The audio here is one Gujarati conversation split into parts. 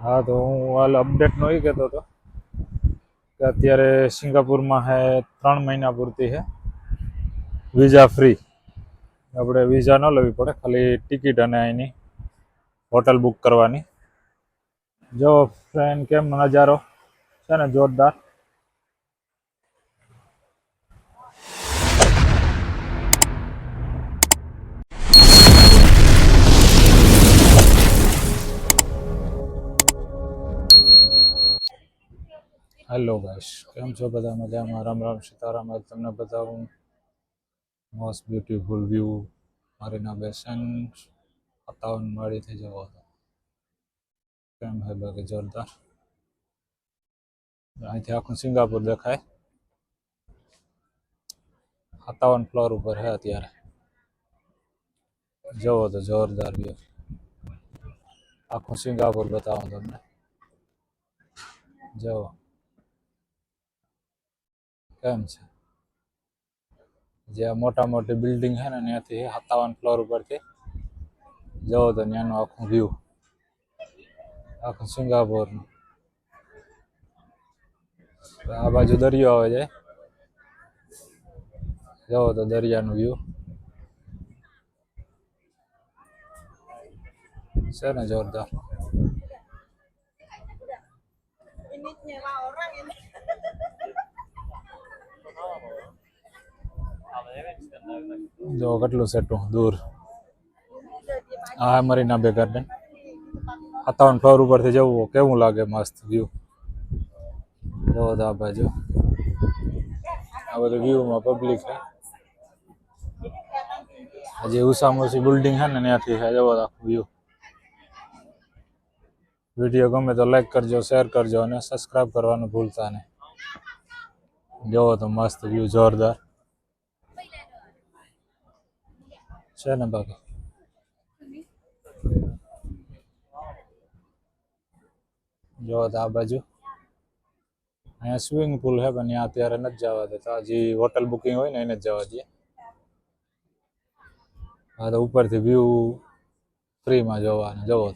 હા, તો હું હાલ અપડેટનો એ કહેતો હતો કે અત્યારે સિંગાપુરમાં હે 3 મહિના પૂરતી છે વિઝા ફ્રી. આપણે વિઝા ન લેવી પડે, ખાલી ટિકિટ અને એની હોટલ બુક કરવાની. જો ફ્રેન્ડ કેમ નજારો છે ને જોરદાર. હેલો ગાઈસ, કેમ છો બધા? મજામાં? રામ રામ સીતારામ. તમને બતાવું મોસ્ટ બ્યુટીફુલ વ્યૂ મારીના બેસન 57 માળીથી જવો હતો. કેમ હે બાકી જોરદાર. અહીંથી આખું સિંગાપુર દેખાય. 57 ફ્લોર ઉપર છે અત્યારે. જવો તો જોરદાર વ્યૂ. આખું સિંગાપુર બતાવું તમને. જવો કેમ છે. જે મોટા મોટી બિલ્ડિંગ છે ને ત્યાંથી 57 ફ્લોર ઉપરથી જવો તો ત્યાંનું આખું વ્યૂ, આખું સિંગાપુર. આ બાજુ દરિયો આવે છે, જવો તો દરિયાનું વ્યૂ છે ને જોરદાર. જો કેટલું સેટું દૂર. આ મરીના બે ગાર્ડન 57 ફ્લોર ઉપરથી જવું કેવું લાગે, મસ્ત વ્યૂ. જો તો આ બાજુ આ બધું વ્યૂમાં પબ્લિક છે. હજી ઉસામોસી બિલ્ડિંગ છે ને ત્યાંથી છે. જવો આખું વ્યૂ. વિડીયો ગમે તો લાઈક કરજો, શેર કરજો અને સબસ્ક્રાઈબ કરવાનું ભૂલતા નહીં. જોવો તો મસ્ત વ્યૂ જોરદાર છે ને. બાકી જોવો તો આ બાજુ અહીંયા સ્વિમિંગ પુલ છે, પણ ત્યાં અત્યારે નથી જવા દેતા. હજી હોટલ બુકિંગ હોય ને એને જ જવા દઈએ. હા, તો ઉપરથી વ્યૂ ફ્રીમાં જોવાનું. જોવો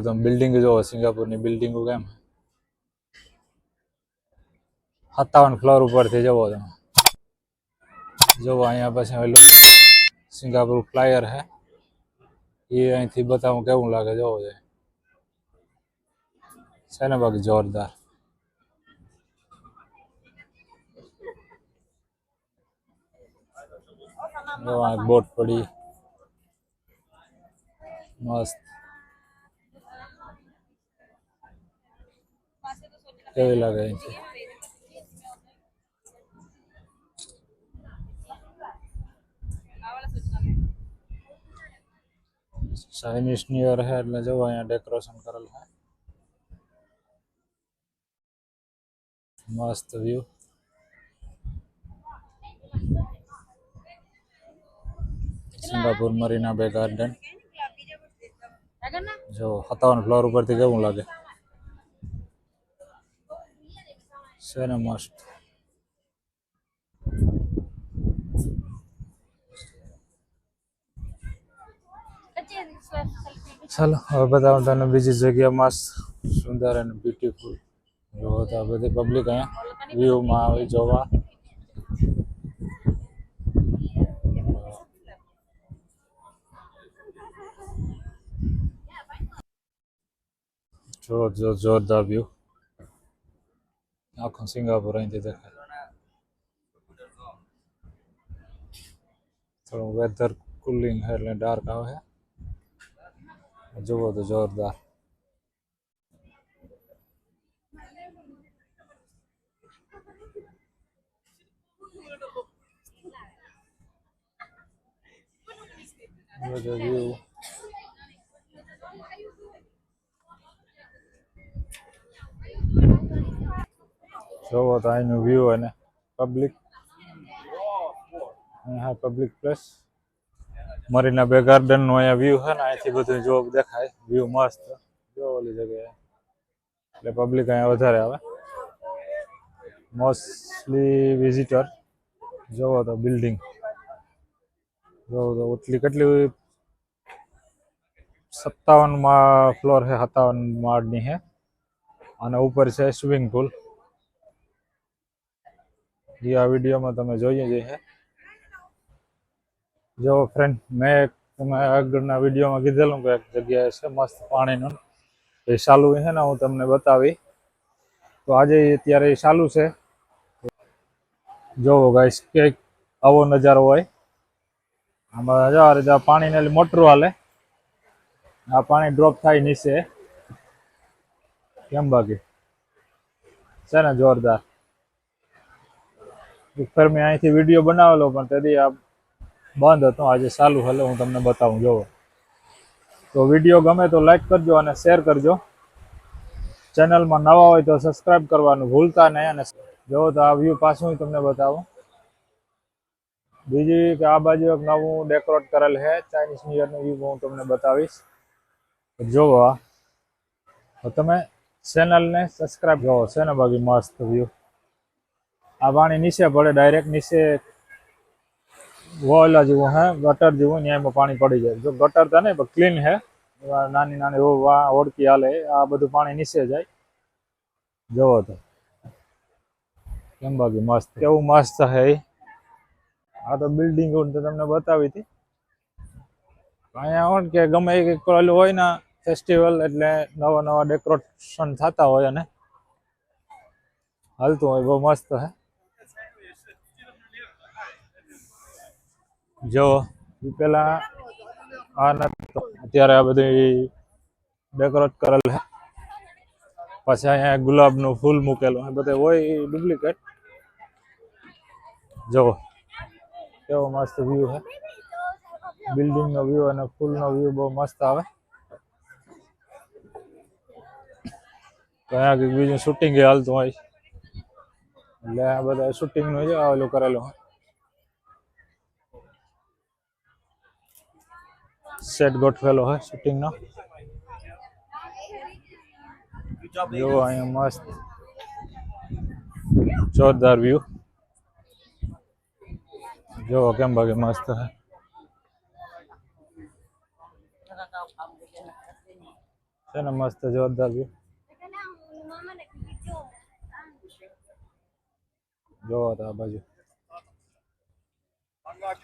તો બિલ્ડિંગ જોવો, સિંગાપુરની બિલ્ડિંગો કેમ 57 ફ્લોર ઉપરથી જવો તમે. જોવો અહીંયા પછી ઓલું સિંગાપુર ફ્લાયર છે, એ અહીંથી બતાવું કેવું લાગે. જોવો છે ને બાકી જોરદાર. બોટ પડી મસ્ત. કેવી લાગે અહીંથી? ચાઇનીઝ ન્યુ યર છે એટલે જો અહીંયા ડેકોરેશન કરેલ છે. મસ્ત વ્યૂ. સિંગાપુર મરીના બે ગાર્ડન જો 57 ફ્લોર ઉપરથી કેવું લાગે છે ને મસ્ત. ચાલો હવે બતાવું તને બીજી જગ્યા મસ્ત સુંદર અને બ્યુટીફુલ. જોવો તો આ બધી પબ્લિક અહીંયા વ્યૂમાં આવી જોવા. જોરદાર વ્યૂ. આખું સિંગાપુર અહીંથી દેખાય. થોડું વેધર કુલિંગ છે એટલે ડાર્ક આવે છે. જુઓ તો જોરદાર. વ્યૂ જોવો તો અહીંનું વ્યૂ અને પબ્લિક. હા, પબ્લિક પ્લેસ મરીના બે ગાર્ડન નું અહીંયા વ્યૂ છે ને, અહીંથી બધું જોબ દેખાય. વ્યૂ મસ્ત. જો ઓલી જગ્યાએ એટલે પબ્લિક અહીંયા વધારે આવે, મોસ્ટલી વિઝિટર. જોવો તો બિલ્ડિંગ, જોવો તો એટલી કેટલી 57 ફ્લોર है, 57 માળની है અને ઉપર છે સ્વિમિંગ પુલ। જે આ વિડીયોમાં તમે જોઈએ જ છે। જો ફ્રેન્ડ, મેં તમે આગળના વિડીયોમાં કીધેલું કે એક જગ્યાએ છે મસ્ત પાણીનું, એ ચાલુ છે ને, હું તમને બતાવી। તો આજે અત્યારે એ ચાલુ છે। જોવો ગાઈસ, કંઈક આવો નજારો હોય। આમાં જો આ રીતે પાણીની મોટરો હાલે, આ પાણી ડ્રોપ થાય નીચે, કેમ બાકી છે ને જોરદાર। ઉપર મેં અહીંથી વિડીયો બનાવેલો, પણ તેથી આ બંધ હતો, આજે ચાલુ હલે, હું તમને બતાવું। જોવો, તો વિડીયો ગમે તો લાઈક કરજો અને શેર કરજો। ચેનલમાં નવા હોય તો સબસ્ક્રાઈબ કરવાનું ભૂલતા નહીં। અને જોવો તો આ વ્યૂ પાછું તમને બતાવું। બીજી કે આ બાજુ એક નવું ડેકોરેટ કરેલ છે, ચાઇનીઝ ન્યુ યરનું વ્યૂ હું તમને બતાવીશ। જોવો આ, તો તમે ચેનલને સબસ્ક્રાઈબ જોવો છે ને, બાકી મસ્ત વ્યૂ। આ પાણી નીચે પડે, ડાયરેક્ટ નીચે ઓલા જેવું હે, ગટર જેવું, એમાં પાણી પડી જાય। જો ગટર તો નહીં, પણ ક્લીન હે, નાની નાની ઓળકી હાલે, આ બધું પાણી નીચે જાય। જોવો તો કેમ બાકી મસ્ત, કેવું મસ્ત હે। આ તો બિલ્ડિંગ તો તમને બતાવી હતી। અહીંયા હોય કે ગમે એ પેલું હોય ને ફેસ્ટિવલ, એટલે નવા નવા ડેકોરેશન થતા હોય અને હાલતું હોય, બહુ મસ્ત હે। જો પેલા આ નથી, અત્યારે આ બધી ડેકોરેટ કરેલ છે। પછી અહીંયા ગુલાબનું ફૂલ મૂકેલું છે, બધે હોય ડુપ્લિકેટ। જો કેવો મસ્ત વ્યૂ છે, બિલ્ડિંગનો વ્યૂ અને ફૂલનો વ્યૂ બહુ મસ્ત આવે। તો અહીંયા કંઈક બીજું શૂટિંગ હાલતું હોય, એટલે આ બધા શૂટિંગનું જ આવેલું કરેલું હોય। સેટ ગોઠવેલો હોય શૂટિંગનો। જો અહીંયા મસ્ત જોરદાર વ્યૂ, જો કેમ બાકી મસ્ત હે। છે ને મસ્ત જોરદાર વ્યૂ। જોવો તો આ બાજુ,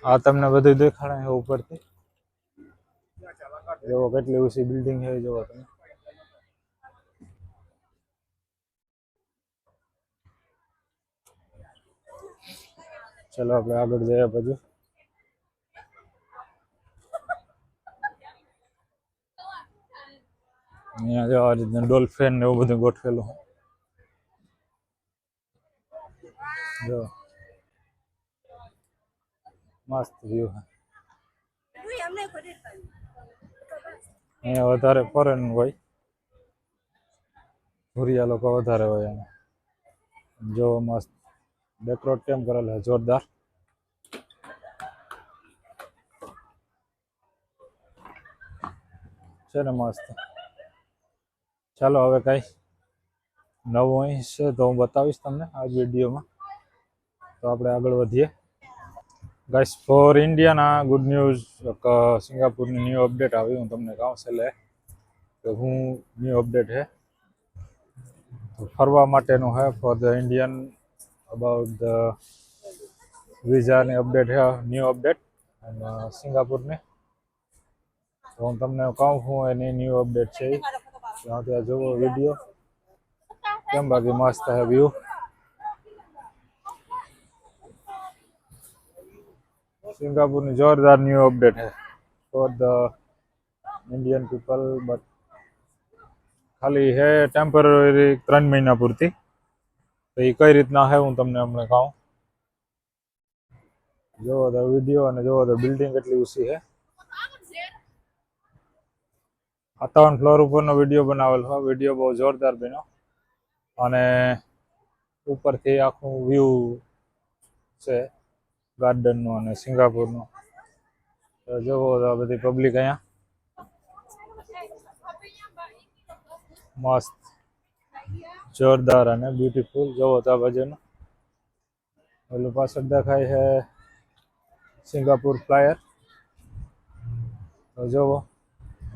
આ તમને બધું દેખાડે છે ઉપરથી। જોવો કેટલી ઊંચી બિલ્ડિંગ છે, જોવો તમે। ચલો આપણે આગળ જઈએ પછી। અહીંયા જો આ રીતના ડોલ્ફિન ને એવું બધું ગોઠવેલું છે। જો મસ્ત વ્યૂ છે। અહીંયા વધારે ફોરેન હોય, ભૂરિયા લોકો વધારે હોય અહીંયા। જો મસ્ત ડેકોરેટ કેમ કરેલ છે, જોરદાર છે ને મસ્ત। ચાલો હવે કઈ નવું અહીં છે તો હું બતાવીશ તમને આ વિડીયોમાં। તો આપણે આગળ વધીએ। ગાઈસ, ફોર ઇન્ડિયાના ગુડ ન્યૂઝ, એક સિંગાપુરની ન્યૂ અપડેટ આવી, હું તમને કહું છેલ્લે કે હું ન્યૂ અપડેટ છે। ફરવા માટેનું છે for the Indian, about the વિઝાની અપડેટ છે, ન્યૂ અપડેટ સિંગાપુરની। તો હું તમને કહું હું એની ન્યૂ અપડેટ છે, ત્યાં જોવો વિડીયો, કેમ બાકી મસ્ત છે વ્યૂ। સિંગાપુરની જોરદાર ન્યૂ અપડેટ है for the Indian people, but खाली है टेम्पररी 3 મહિના પૂરતી। તો એ કઈ રીતના है હું તમને હમણાં કહું। જોવો તો વિડીયો અને જોવો તો બિલ્ડિંગ કેટલી ઊંચી છે। 57 ફ્લોર ઉપરનો વિડીયો બનાવેલો હોય, વિડીયો બહુ જોરદાર બન્યો અને ઉપરથી આખું વ્યૂ છે ગાર્ડનનું અને સિંગાપુરનું। તો જોવો તો આ બધી પબ્લિક અહીંયા મસ્ત જોરદાર અને બ્યુટીફુલ। જોવો તો આ બાજુનું પેલું પાછળ દેખાય છે સિંગાપુર ફ્લાયર। તો જોવો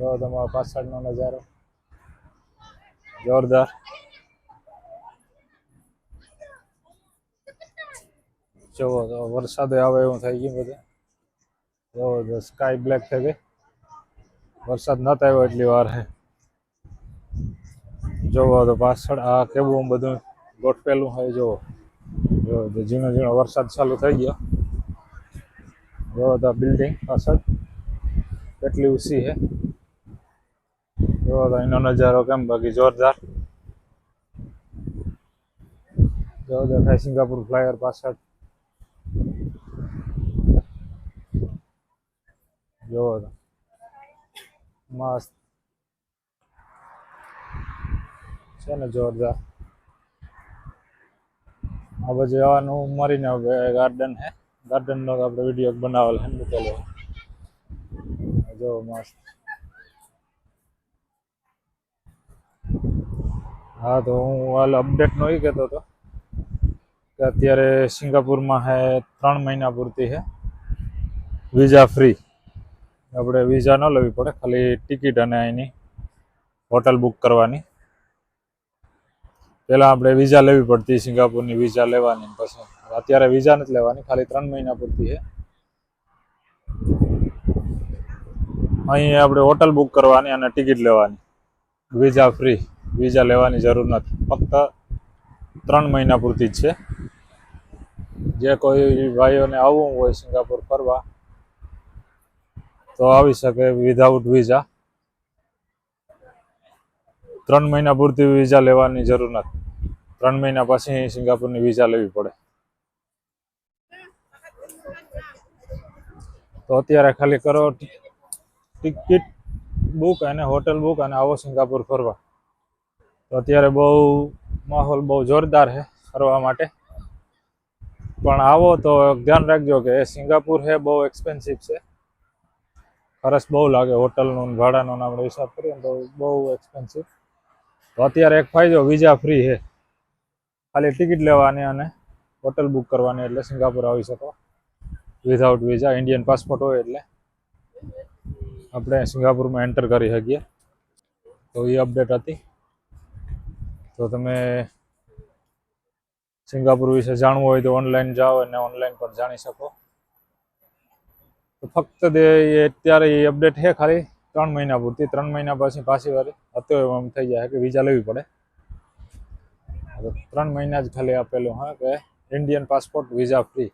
જો તમારો પાછળનો નજારો જોરદાર. જોવો તો વરસાદ આવે એવું થઈ ગયું બધે. જોવો તો સ્કાય બ્લેક થઈ ગઈ. વરસાદ નતો આવ્યો એટલી વાર હે. જોવો તો પાછળ આ કેવું બધું ગોઠવેલું હોય. જોવો તો ઝીણો ઝીણો વરસાદ ચાલુ થઈ ગયો. જોવો તો બિલ્ડિંગ પાછળ કેટલી ઊંચી છે. જોવો તો એનો નજારો કેમ બાકી જોરદાર. જોવો દેખાય સિંગાપુર ફ્લાયર પાછળ. જોવો તો મસ્ત છે ને જોરદાર. આ બાજુ આવવાનું મરીના ગાર્ડન હે. ગાર્ડનનો આપણે વિડીયો બનાવેલ હે મૂકેલો. જો મસ્ત. હા તો હું હાલ અપડેટનો એ કહેતો હતો કે અત્યારે સિંગાપુરમાં હે 3 મહિના પૂરતી હે વિઝા ફ્રી. આપણે વિઝા ન લેવી પડે, ખાલી ટિકિટ અને એની હોટલ બુક કરવાની. પહેલાં આપણે વિઝા લેવી પડતી, સિંગાપુરની વિઝા લેવાની. પછી અત્યારે વિઝા નથી લેવાની, ખાલી 3 મહિના પૂરતી છે. અહીં આપણે હોટલ બુક કરવાની અને ટિકિટ લેવાની. વિઝા ફ્રી, વિઝા લેવાની જરૂર નથી. ફક્ત 3 મહિના પૂરતી જ છે. જે કોઈ ભાઈઓને આવવું હોય સિંગાપુર ફરવા તો આવી શકે વિધાઉટ વિઝા. 3 મહિના પૂરતી વિઝા લેવાની જરૂર નથી. 3 મહિના પછી સિંગાપુરની વિઝા લેવી પડે. તો અત્યારે ખાલી કરો ટિકિટ બુક અને હોટલ બુક અને આવો સિંગાપુર ફરવા. તો અત્યારે બહુ માહોલ બહુ જોરદાર છે ફરવા માટે. પણ આવો તો ધ્યાન રાખજો કે સિંગાપુર છે બહુ એક્સપેન્સિવ છે. ખર્ચ બહુ લાગે. હોટલનું ભાડાનો આપણે હિસાબ કરીએ ને તો બહુ એક્સપેન્સિવ. તો અત્યારે એક ફાયદો વિઝા ફ્રી છે. ખાલી ટિકિટ લેવાની અને હોટલ બુક કરવાની એટલે સિંગાપુર આવી શકો વિધાઉટ વિઝા. ઇન્ડિયન પાસપોર્ટ હોય એટલે આપણે સિંગાપુરમાં એન્ટર કરી શકીએ. તો એ અપડેટ હતી. તો તમે સિંગાપુર વિશે જાણવું હોય તો ઓનલાઈન જાઓ અને ઓનલાઈન પણ જાણી શકો. તો ફક્ત અત્યારે એ અપડેટ છે ખાલી 3 મહિના પૂરતી. 3 મહિના પછી પાછી વાર અત્યારે એમ થઈ જાય કે વિઝા લેવી પડે. 3 મહિના જ ખાલી આપેલું હા કે ઇન્ડિયન પાસપોર્ટ વિઝા ફ્રી.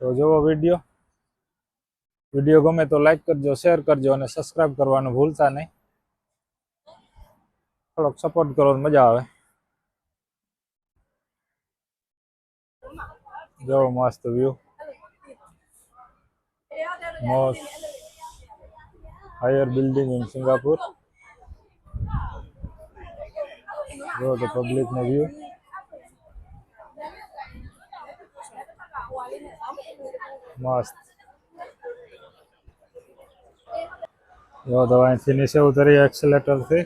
તો જોવો વિડીયો ગમે તો લાઈક કરજો, શેર કરજો અને સબસ્ક્રાઈબ કરવાનું ભૂલતા નહીં. થોડોક સપોર્ટ કરો તો મજા આવે. જો મસ્ત view. Most higher building in Singapore. જો the public નો વ્યૂ. મસ્ત. જો તો અહીંથી નીચે ઉતરી એક્સેલેટરથી.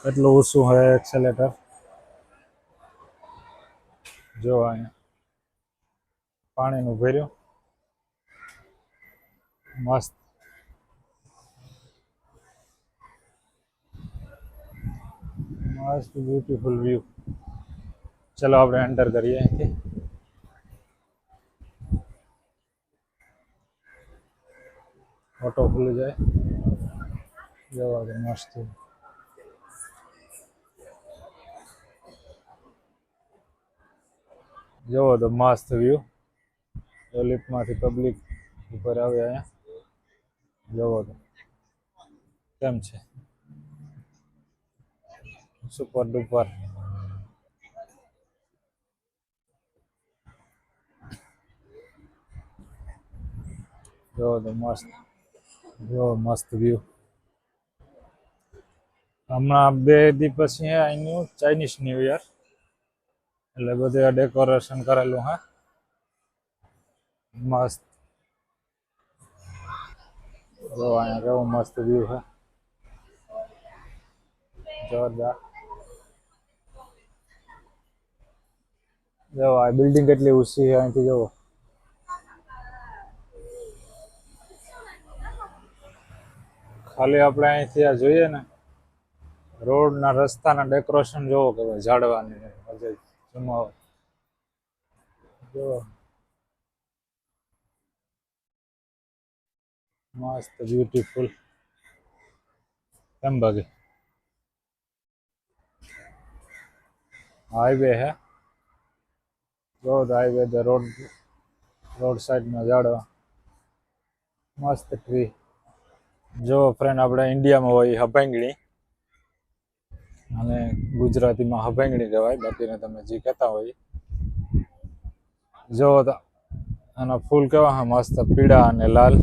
એટલું ઊંચું હોય એક્સેલેટર. જો અહીંયા પાણીનું ભર્યું. મસ્ત. મસ્ત બ્યુટીફુલ વ્યૂ. ચલો આપણે એન્ટર કરીએ અહીંથી. ઓટો ખુલી જાય. જવા દે મસ્ત. જોવો તો મસ્ત વ્યૂ. લિફ્ટમાંથી પબ્લિક ઉપર આવે અહીંયા. જોવો તો કેમ છે સુપર ડુપર. જોવો તો મસ્ત. જોવો મસ્ત વ્યૂ. હમણાં 2 દી પછી અહીંનું ચાઇનીઝ ન્યૂ યર એટલે બધે ડેકોરેશન કરેલું હે મસ્ત. જો અહીંયા કેવું મસ્ત વ્યૂ છે જોરદાર. જો આ બિલ્ડિંગ કેટલી ઊંચી છે અહીંથી જુઓ. ખાલી આપણે અહીંથી આ જોઈએ ને રોડના રસ્તાના ડેકોરેશન જોવો કે ભાઈ ઝાડવાની મજા જમાવો જો મસ્ત બ્યુટીફુલ. એમ બાકી હાઈવે હે જો હાઈવે ધ રોડ સાઈડના ઝાડવા મસ્ત ટ્રી. જો ફ્રેન્ડ આપણે ઇન્ડિયામાં હોય હભાંગણી અને ગુજરાતીમાં હભાંગણી કહેવાય, બાકીને તમે જે કહેતા હોય. જો તો આના ફૂલ કેવા હા મસ્ત પીળા અને લાલ.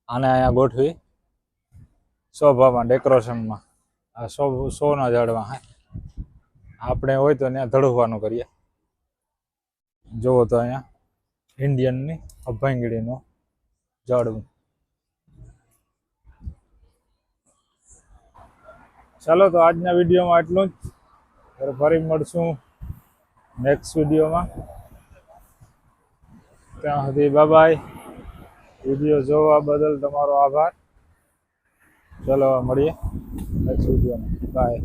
આને અહીંયા ગોઠવી શોભામાં ડેકોરેશનમાં. આ સોના ઝાડવા હે. આપણે હોય તો ત્યાં ધડકવાનું કરીએ. જુઓ તો અહીંયા ઇન્ડિયનની હભાંગણીનું ઝાડવું. ચાલો તો આજના વિડીયોમાં એટલું જ. ફરી મળશું નેક્સ્ટ વિડીયોમાં. ત્યાં સુધી બાય. વિડીયો જોવા બદલ તમારો આભાર. ચલો મળીએ નેક્સ્ટ વિડીયોમાં. બાય.